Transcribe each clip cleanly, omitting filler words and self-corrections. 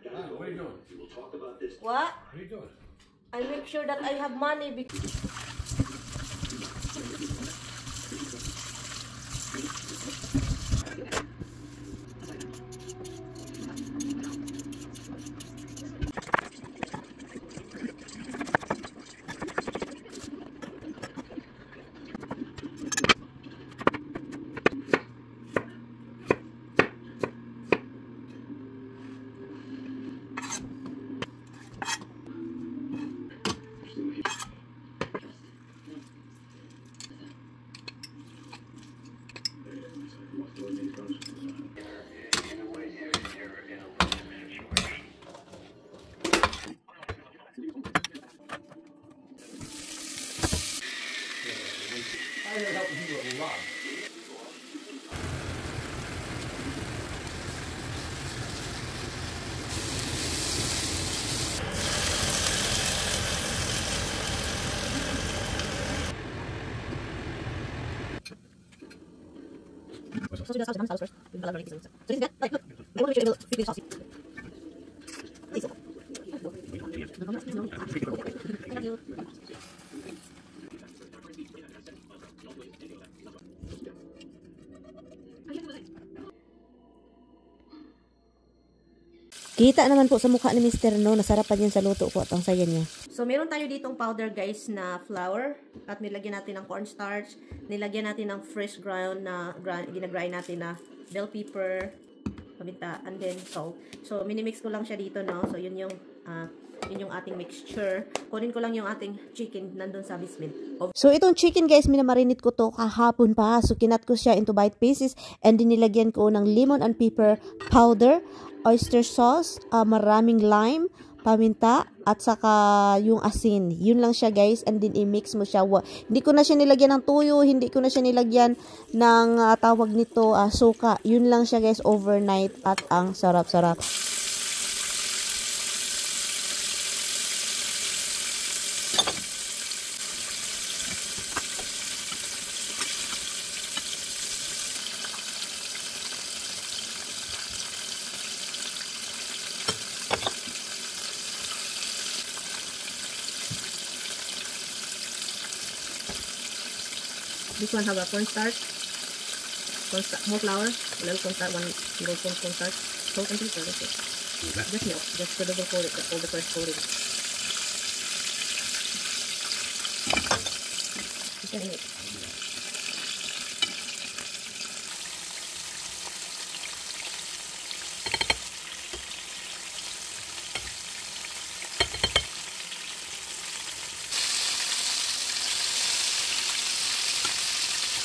What are you doing? What? What are you doing? I make sure that I have money because... I didn't help you with a lot. So do the sauce first. So this is good. Like, look. I want to make sure it will saucy. Please. Thank you. Kita naman po sa mukha ni Mr. No, nasarapan yan sa luto po at ang saya niya. So, meron tayo ditong powder guys na flour at nilagyan natin ng cornstarch, nilagyan natin ng fresh ground na ginagrind natin na bell pepper, paminta, and then salt. So, minimix ko lang siya dito, no? So, yun yung ating mixture. Kunin ko lang yung ating chicken nandun sa biscuit. So, itong chicken guys, minamarinate ko to kahapon pa. So, kinat ko siya into bite pieces and dinilagyan ko ng lemon and pepper powder, oyster sauce, maraming lime, paminta, at saka yung asin. Yun lang siya guys, and then i-mix mo siya. Hindi ko na siya nilagyan ng tuyo, hindi ko na siya nilagyan ng tawag nito, suka. Yun lang siya guys, overnight, at ang sarap-sarap. This one have a cornstarch, more flour, a little cornstarch, 1 tablespoon cornstarch, salt and pepper. That's it. Just milk, just the double coating, all the first coating. You can eat.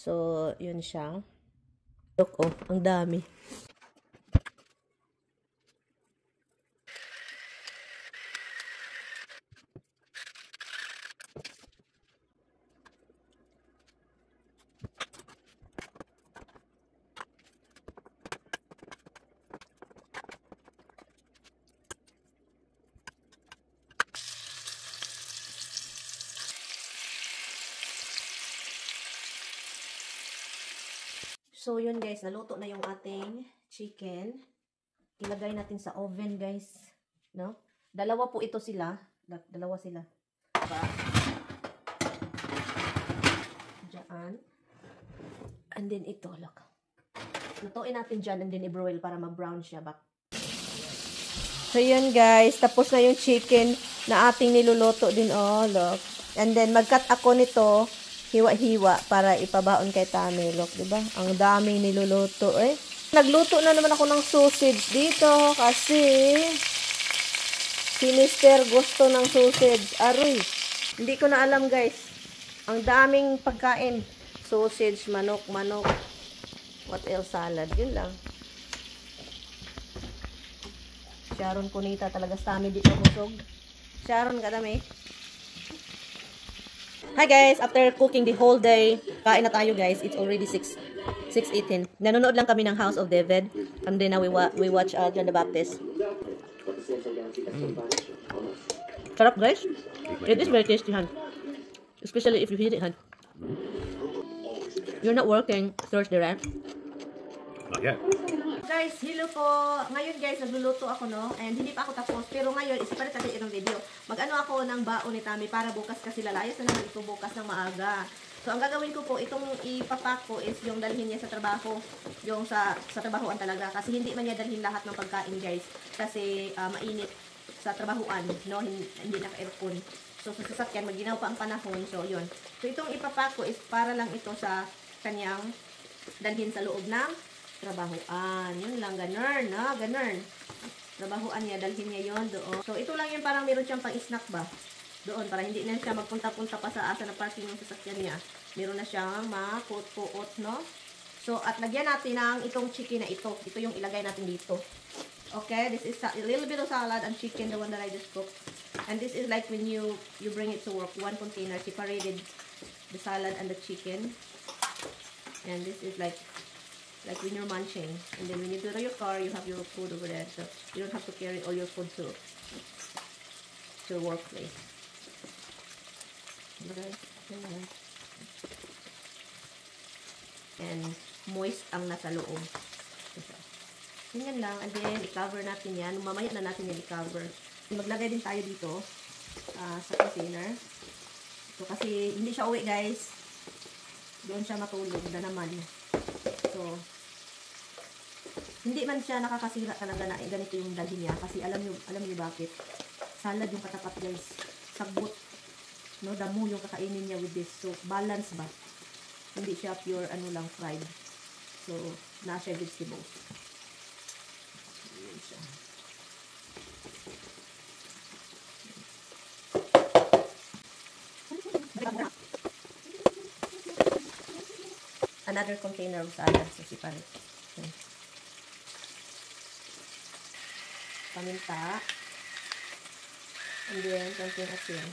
So, yun siya. Look, oh, ang dami. So, yun guys, naluto na yung ating chicken. Ilagay natin sa oven guys. No? Dalawa po ito sila. Dalawa sila. Diba? Diyan. And then ito, look. Lutuin natin dyan and then i-broil para mag-brown siya back. So, yun guys. Tapos na yung chicken na ating niluluto din. Oh, look. And then, mag-cut ako nito. Hiwa-hiwa para ipabaon kay Tami. Look, diba? Ang daming niluluto eh. Nagluto na naman ako ng sausage dito kasi si Mr. gusto ng sausage. Aroy. Hindi ko na alam guys. Ang daming pagkain. Sausage, manok. What else? Salad. Yun lang. Sharon Cunita talaga sa Tami dito busog. Sharon kadami. Hi guys, after cooking the whole day, kain na tayo guys. It's already 6:18. Nanonood lang kami ng House of David. And then now we watch John the Baptist. Sarap guys. It is very tasty, han. Especially if you heat it, han. You're not working Thursday, right? Not yet. Guys, hello po. Ngayon guys, nagluluto ako, no? And hindi pa ako tapos. Pero ngayon, isipalit natin itong video. Mag-ano ako ng baon ni Tami para bukas kasi lalayas na naman ito bukas ng maaga. So, ang gagawin ko po, itong ipapak ko is yung dalhin niya sa trabaho. Yung sa trabahoan talaga. Kasi hindi man niya dalhin lahat ng pagkain, guys. Kasi mainit sa trabahoan, no? Hindi naka-aircon. So, sa sasakyan, maginaw pa ang panahon. So, yun. So, itong ipapak ko is para lang ito sa kanyang dalhin sa loob ng trabahoan. Yun lang, ganun, no? Ganun. Trabahoan niya, dalhin niya yon doon. So, ito lang yung parang meron siyang pang-snack ba? Doon, para hindi na siya magpunta-punta pa sa asa na parking yung sasakyan niya. Meron na siyang makuot-kuot, no? So, at lagyan natin ng itong chicken na ito. Ito yung ilagay natin dito. Okay, this is a little bit of salad and chicken, the one that I just cooked. And this is like when you bring it to work, one container, separated the salad and the chicken. And this is like when you're munching, and then when you go to your car, you have your food over there, so you don't have to carry all your food to your workplace. Okay. And moist ang nasa loob. Ganyan lang, and then i-cover natin yan. Mamaya na natin yan i-cover. Maglagay din tayo dito sa container. So kasi hindi siya uwi, guys. Doon siya matulog na naman. So hindi man siya nakakasira talaga na ganito yung dalhin niya kasi alam niyo bakit? Salad yung katapat, guys. Sagbot. No, damo yung kakainin niya with this. So, balance ba? Hindi siya pure ano lang fried. So, nasa vegetables. Yun siya. Another container of salad. So, separate. Okay. Paminta, and then something asin.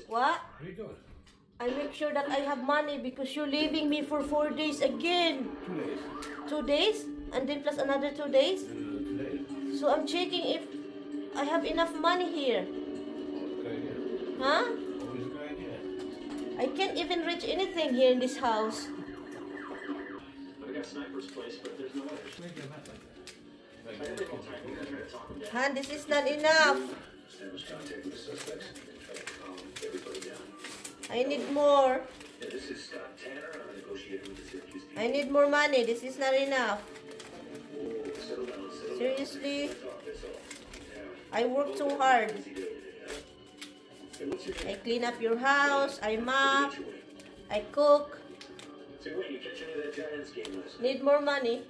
What? What are you doing? I make sure that I have money because you're leaving me for 4 days again. 2 days. 2 days? And then plus another 2 days? 2 days. So I'm checking if I have enough money here. Good idea. Huh? Always a good idea. I can't even reach anything here in this house. I got Sniper's place, but there's no way. Make it a mess like that. Like, I think I'll try to talk him down. Han, this is not enough. Establish contact with the suspects and try to calm everybody down. I need more. Yeah, this is Scott Tanner. I'm negotiating with the Syracuse people. I need more money. This is not enough. Whoa, settle down, settle down. Seriously? Talk this over. Yeah. I work too hard. Easy doing it, yeah. Hey, what's your I name? clean up your house. I mop. Say, I cook. Wayne, you catch any of that Giants game last night? Need more money.